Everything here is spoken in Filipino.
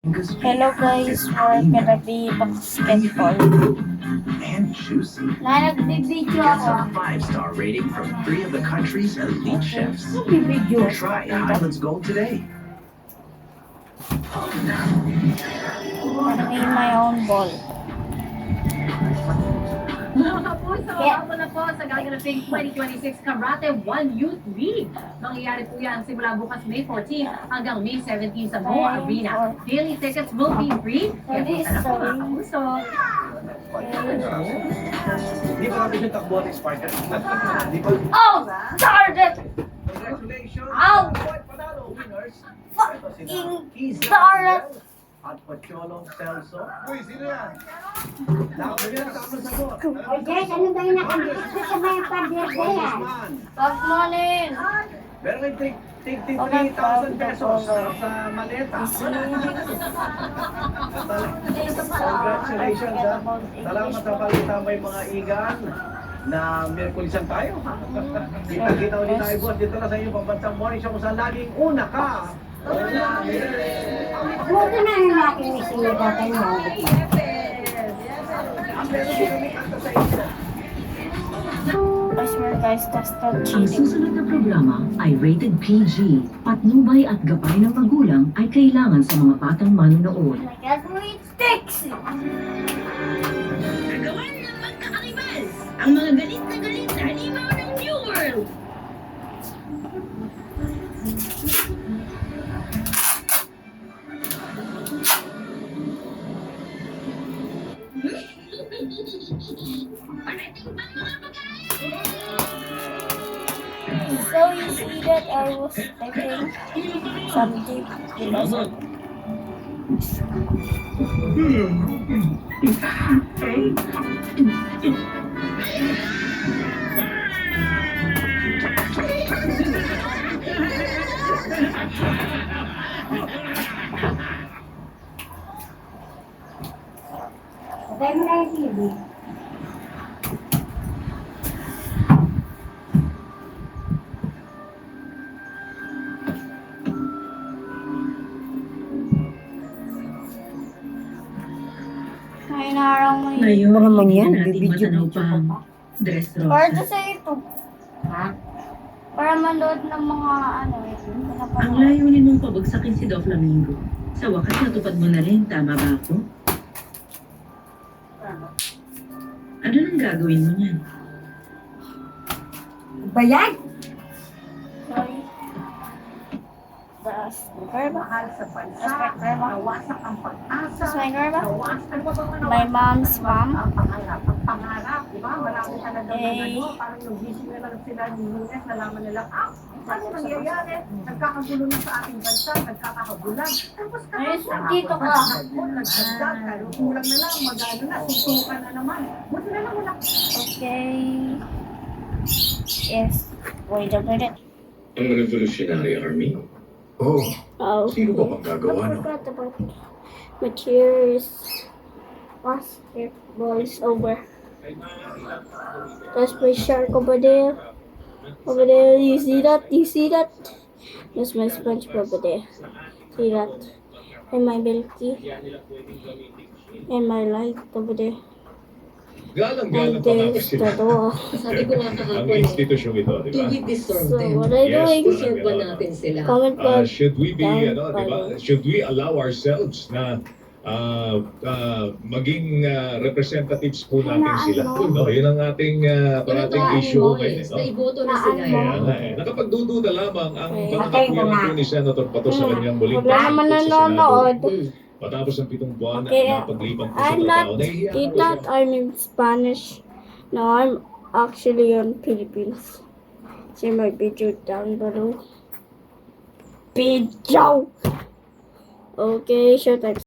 Hello guys, we're gonna be basketball. And juicy. Nagbibideo Gets ako. a 5-star rating from 3 of the country's elite chefs. Nagbibideo. Try Highlands Gold today. I made my own ball. Mga kapuso, ako na po sa gaganaping 2026 Karate 1 Youth League. Mangyayari po yan simula bukas May 14 hanggang May 17 sa MOA Arena. Daily tickets will be free. Kaya punta na po mga kapuso. Hindi pa natin yung takbuhan ng Spartan. Di ba? Oh! Darn it! Congratulations! Ow! Panalo, winners! Fucking darn it! At Pacholong Celso. Uy, sino yan? Dami yan, tama sagot. Guys, ano ba yung nakandito sa mga pader ba yan? Congressman. Pag morning! Meron kayong take 3,000 pesos sa maleta. Congratulations ha. Salamat sa balita, may mga igan na Merkulisan tayo. Kita-kita ulit tayo buhat dito na sa inyong pambansang morning show kung saan laging una ka. Buto na yung aking isinigatan mo. I swear guys, that's the Ang cheating. susunod na programa ay rated PG. Patnubay at gabay ng magulang ay kailangan sa mga batang manonood. My God, wait, sticks! Nagawan ng magkakakibal ang mga galit na halimaw ng New World. Parating bang mga pagkain? So you see that I was typing something because of Patay mo na yung TV. may narang may... Ngayon, Ano naman yan? natin Bibidyo matanaw ko pa ang pa. dress Para rosa. sa YouTube. Para manood ng mga ano eh. Ang layunin mong pabagsakin si Doflamingo. Sa wakas natupad mo na rin, tama ba ako? Ano nang gagawin mo niyan? Ba yan? Sorry. Das verba. Mahal sa bansa, Das verba. nawasak ang pag-asa, This my verba. nawasak My mom's mom. ang pangarap, di ba? Marami ka na daw Eh. na ano, parang nung gising na lang sila ni Lunes, nalaman nila, ano nangyayari? Nagkakagulo na sa ating bansa, nagkakahabulan. Tapos Ayos, kahapon, dito ka. nagdagdag, kulang na lang, mag-ano na, susukan na naman. Buti na lang wala. Okay. Yes. Wait a minute. Ang Revolutionary Army? Oh, Oh. sino ba bang gagawa I no? forgot about it. But here's basketball is over. There's my shark over there. Over there, you see that? You see that? There's my SpongeBob over there. See that? And my Milky. And my light over there. Galang-galang And pa nga there's kasi the door. Sabi ko nga ang kahapon, institusyong ito, di do ba? we deserve So, them? what are you Yes, doing? Deserve ba natin sila? Comment below. Should we be, Down ano, di ba? below. Should we allow ourselves na maging representatives po natin sila? No, yun ang ating parating issue ngayon. Yes, No? naiboto na sila. Kaya nga eh. Nakapagdududa lamang ang Okay. pangkatwiran po ni Senator Pato sa kanyang muling Wala naman pagpunta sa nanonood. Senado. Matapos ang 7 buwan Okay, na paglipan po sa I'm trabaho. not Nahihiya did po siya. that I'm in Spanish. No, I'm actually on Philippines. See my video down below. Video. Okay, showtime.